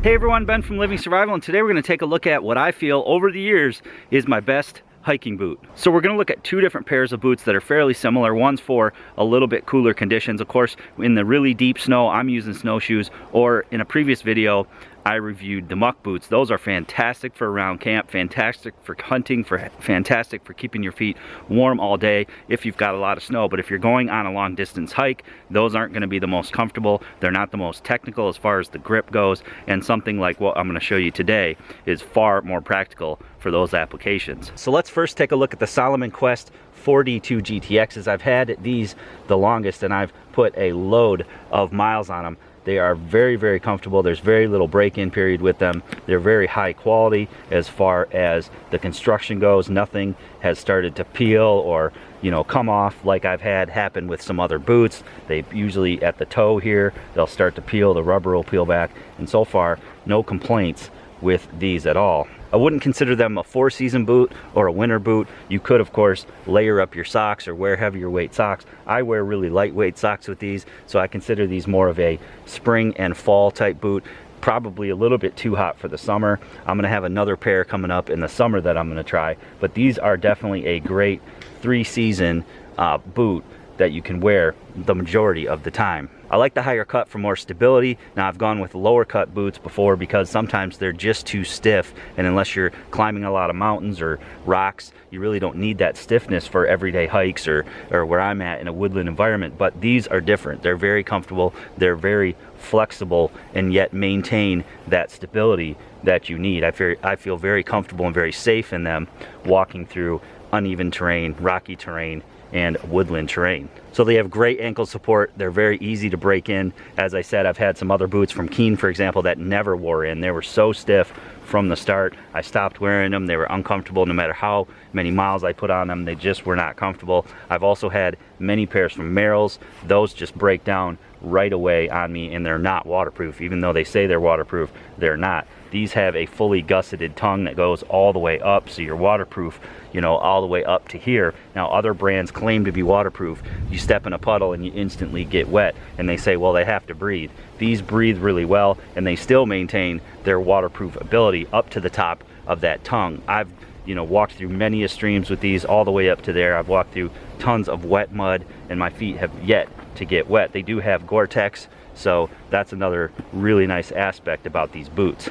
Hey everyone, Ben from Living Survival, and today we're going to take a look at what I feel over the years is my best hiking boot. So we're going to look at two different pairs of boots that are fairly similar. One's for a little bit cooler conditions. Of course, in the really deep snow, I'm using snowshoes, or in a previous video, I reviewed the muck boots. Those are fantastic for around camp, fantastic for hunting, fantastic for keeping your feet warm all day if you've got a lot of snow. But if you're going on a long distance hike, those aren't going to be the most comfortable. They're not the most technical as far as the grip goes, and something like what I'm going to show you today is far more practical for those applications. So let's first take a look at the Salomon Quest 4D2 GTXs. I've had these the longest, and I've put a load of miles on them. They are very, very comfortable. There's very little break-in period with them. They're very high quality as far as the construction goes. Nothing has started to peel or, you know, come off like I've had happen with some other boots. They usually at the toe here, they'll start to peel, the rubber will peel back, and so far, no complaints with these at all. I wouldn't consider them a four-season boot or a winter boot. You could, of course, layer up your socks or wear heavier weight socks. I wear really lightweight socks with these, so I consider these more of a spring and fall type boot. Probably a little bit too hot for the summer. I'm gonna have another pair coming up in the summer that I'm gonna try, but these are definitely a great three-season boot that you can wear the majority of the time. I like the higher cut for more stability. Now I've gone with lower cut boots before because sometimes they're just too stiff, and unless you're climbing a lot of mountains or rocks, you really don't need that stiffness for everyday hikes or where I'm at in a woodland environment. But these are different. They're very comfortable, they're very flexible, and yet maintain that stability that you need. I feel very comfortable and very safe in them walking through uneven terrain, rocky terrain, and woodland terrain. So they have great ankle support. They're very easy to break in. As I said, I've had some other boots from Keen, for example, that never wore in. They were so stiff from the start. I stopped wearing them. They were uncomfortable no matter how many miles I put on them. They just were not comfortable. I've also had many pairs from Merrell's. Those just break down right away on me, and they're not waterproof. Even though they say they're waterproof, they're not. These have a fully gusseted tongue that goes all the way up, so you're waterproof, you know, all the way up to here. Now other brands claim to be waterproof. You step in a puddle and you instantly get wet, and they say, well, they have to breathe. These breathe really well, and they still maintain their waterproof ability up to the top of that tongue. I've, you know, walked through many streams with these all the way up to there. I've walked through tons of wet mud, and my feet have yet to get wet. They do have Gore-Tex, so that's another really nice aspect about these boots.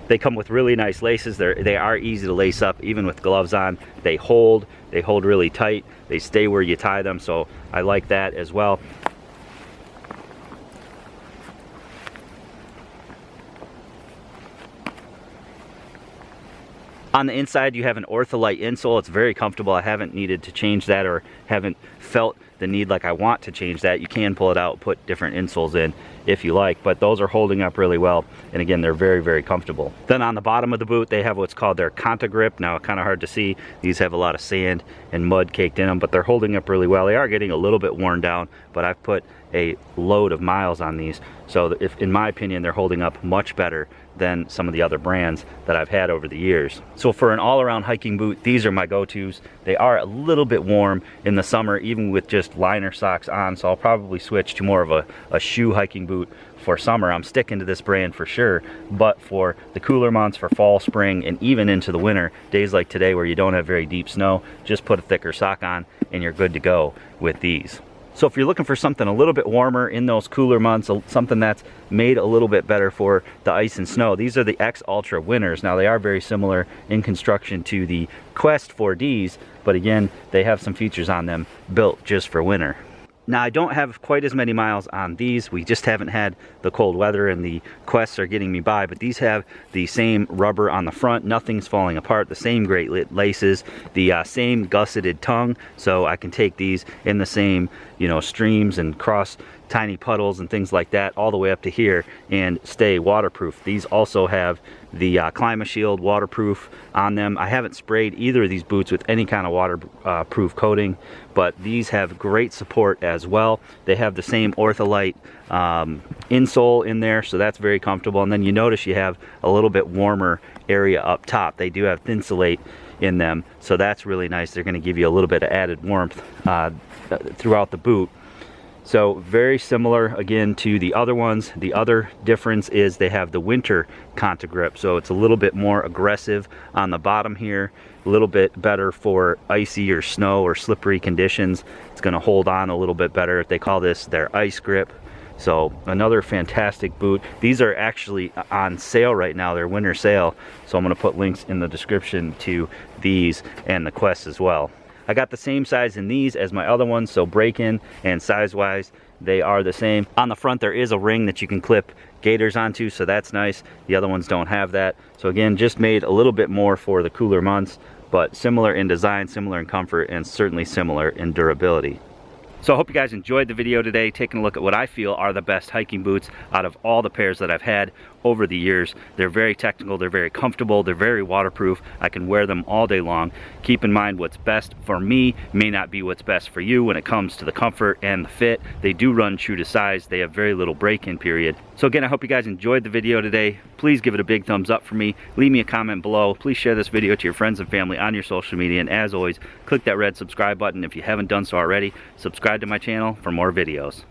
They come with really nice laces. They are easy to lace up even with gloves on. They hold really tight. They stay where you tie them, so I like that as well. On the inside, you have an Ortholite insole. It's very comfortable. I haven't needed to change that, or haven't felt the need like I want to change that. You can pull it out, put different insoles in if you like, but those are holding up really well, and again, they're very, very comfortable. Then on the bottom of the boot, they have what's called their Conta grip. Now, kind of hard to see. These have a lot of sand and mud caked in them, but they're holding up really well. They are getting a little bit worn down, but I've put a load of miles on these, so if, in my opinion, they're holding up much better than some of the other brands that I've had over the years. So for an all-around hiking boot, these are my go-tos. They are a little bit warm in the summer, even with just liner socks on, so I'll probably switch to more of a shoe hiking boot for summer. I'm sticking to this brand for sure, but for the cooler months, for fall, spring, and even into the winter, days like today where you don't have very deep snow, just put a thicker sock on and you're good to go with these. So if you're looking for something a little bit warmer in those cooler months, something that's made a little bit better for the ice and snow, these are the X Ultra Winters. Now they are very similar in construction to the Quest 4Ds, but again, they have some features on them built just for winter. Now I don't have quite as many miles on these. We just haven't had the cold weather, and the Quests are getting me by, but these have the same rubber on the front. Nothing's falling apart. The same great laces, the same gusseted tongue, so I can take these in the same, you know, streams and cross, tiny puddles and things like that all the way up to here and stay waterproof. These also have the Climate Shield waterproof on them. I haven't sprayed either of these boots with any kind of waterproof coating, but these have great support as well. They have the same Ortholite insole in there, so that's very comfortable. And then you notice you have a little bit warmer area up top. They do have Thinsulate in them, so that's really nice. They're going to give you a little bit of added warmth throughout the boot. So very similar again to the other ones. The other difference is they have the winter Conta grip, so it's a little bit more aggressive on the bottom here, a little bit better for icy or snow or slippery conditions. It's going to hold on a little bit better. They call this their ice grip. So another fantastic boot. These are actually on sale right now. They're winter sale, so I'm going to put links in the description to these and the Quest as well. I got the same size in these as my other ones, so break-in and size-wise, they are the same. On the front, there is a ring that you can clip gaiters onto, so that's nice. The other ones don't have that. So again, just made a little bit more for the cooler months, but similar in design, similar in comfort, and certainly similar in durability. So I hope you guys enjoyed the video today, taking a look at what I feel are the best hiking boots out of all the pairs that I've had over the years. They're very technical, they're very comfortable, they're very waterproof. I can wear them all day long. Keep in mind, what's best for me may not be what's best for you when it comes to the comfort and the fit. They do run true to size. They have very little break-in period. So again, I hope you guys enjoyed the video today. Please give it a big thumbs up for me. Leave me a comment below. Please share this video to your friends and family on your social media. And as always, click that red subscribe button if you haven't done so already. Subscribe to my channel for more videos.